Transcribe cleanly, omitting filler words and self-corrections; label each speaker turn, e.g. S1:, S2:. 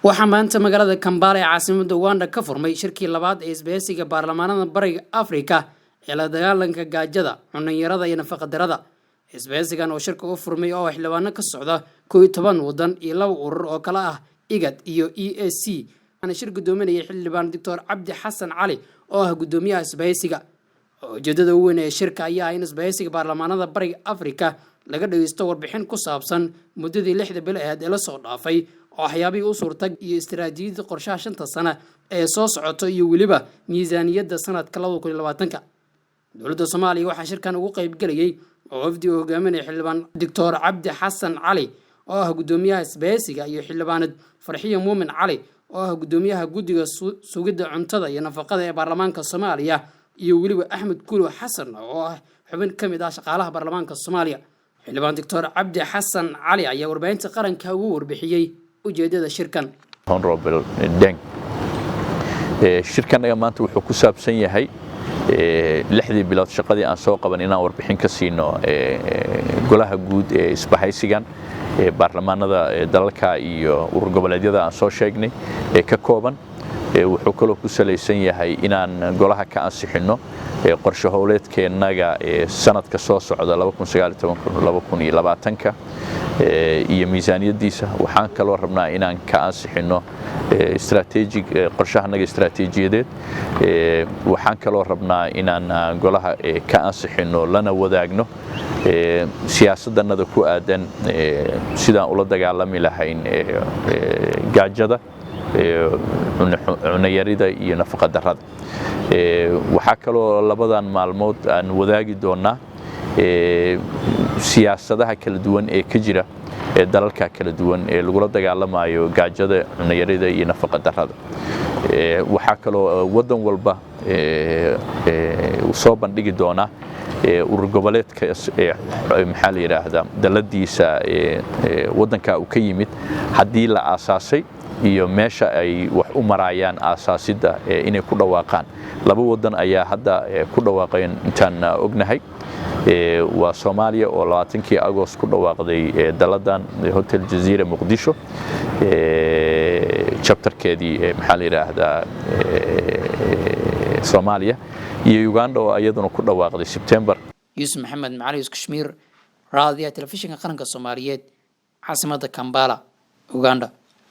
S1: waxaa maanta magaalada Kampala ee caasimadda Uganda ka furmay shirkii labaad ee isbahaysiga baarlamaanada Bariga Afrika ee la dagaalanka gaajada, cunno yarada iyo nafaqa darrada. Isbahaysigan oo shirka u furmay oo xildhibaano ka socda 11 wadan iyo 2 urur oo kala ah IGAD iyo EAC. Ana shir gudoominaya xildhibaan Dr. Cabdi Xasan Cali oo ah gudoomiyaha isbahaysiga. Ujeedada ugu weyn ee shirka ayaa ah in isbahaysiga baarlamaanada Bariga Afrika laga dhageysto warbixin ku saabsan muddadii 6 bil ee la soo dhaafay oo waxyaabihii u suurtag iyo istiraatiijiyada qorshaha 5 sano ee soo socota iyo waliba miisaaniyadda sanadka 2020. Dowladda Soomaaliya waxaa shirkan ugu qayb galayay oo wafdi uu hogaaminaya xildhibaan Dr. Cabdi Xasan Cali oo ah gudoomiyaha isbahaysiga iyo xildhibaanad Farxiyo Muumin Cali oo ah gudoomiyaha guddiga sugidda cuntada iyo nafaqada ee baarlamaanka Soomaaliya iyo waliba Axmed Kulo Xasan oo ah xubin ka mid ah shaqaalaha baarlamaanka Soomaaliya. xildhibaan Dr. Cabdi Xasan Cali ayaa warbaahinta qaranka ugu warbixiyay ujeedada shirkan.
S2: Honorable Deng shirkan maanta wuxuu ku saabsan yahay 6 bilood shaqadii aan soo qaban inaan warbixin ka siino golaha guud ee isbahaysigan baarlamaanada dalalka iyo urur goboleedyada aan soo sheegnay ee ka kooban. wuxuu kaloo ku salaysan yahay inaan golaha ka ansixino qorshe howleedkeennaga sanadka soo socda 2019-2020 iyo miisaaniyadiisa. waxaan kaloo rabnaa inaan ka ansixino qorshahanaga istiraatiijiyadeed. waxaan kaloo rabnaa inaan golaha ka ansixino lana wadaagno siyaasadannada ku aadan sidaan ula dagaalami lahayn gaajada, cunno yarida iyo nafaqa darrada. waxaa kaloo labadan maalmood aan wadaagi doonaa siyaasadaha kala duwan ee ka jira ee dalalka kala duwan ee lagula dagaalamayo gaajada, cunno yarida iyo nafaqa darrada. waxaa kaloo wadan walba soo bandhigi doonaa urur goboleedka maxaa la yiraahdaa daladiisa wadanka uu ka yimid haddii la aasaasay iyo meesha ay wax u marayaan aasaasidda inay ku dhawaaqaan. 2 wadan ayaa hadda ku dhawaaqeen intaan ognahay. waa Soomaaliya oo 20kii Agost ku dhawaaqday daladan Hotel Jazeera Muqdisho chapterkeedii maxaa la yiraahdaa Soomaaliya, iyo Uganda oo iyaduna ku dhawaaqday September.
S1: Yusuf Maxamed Macali Kashmir, raadiyaha telefishinka qaranka Soomaaliyeed, caasimadda Kampala, Uganda.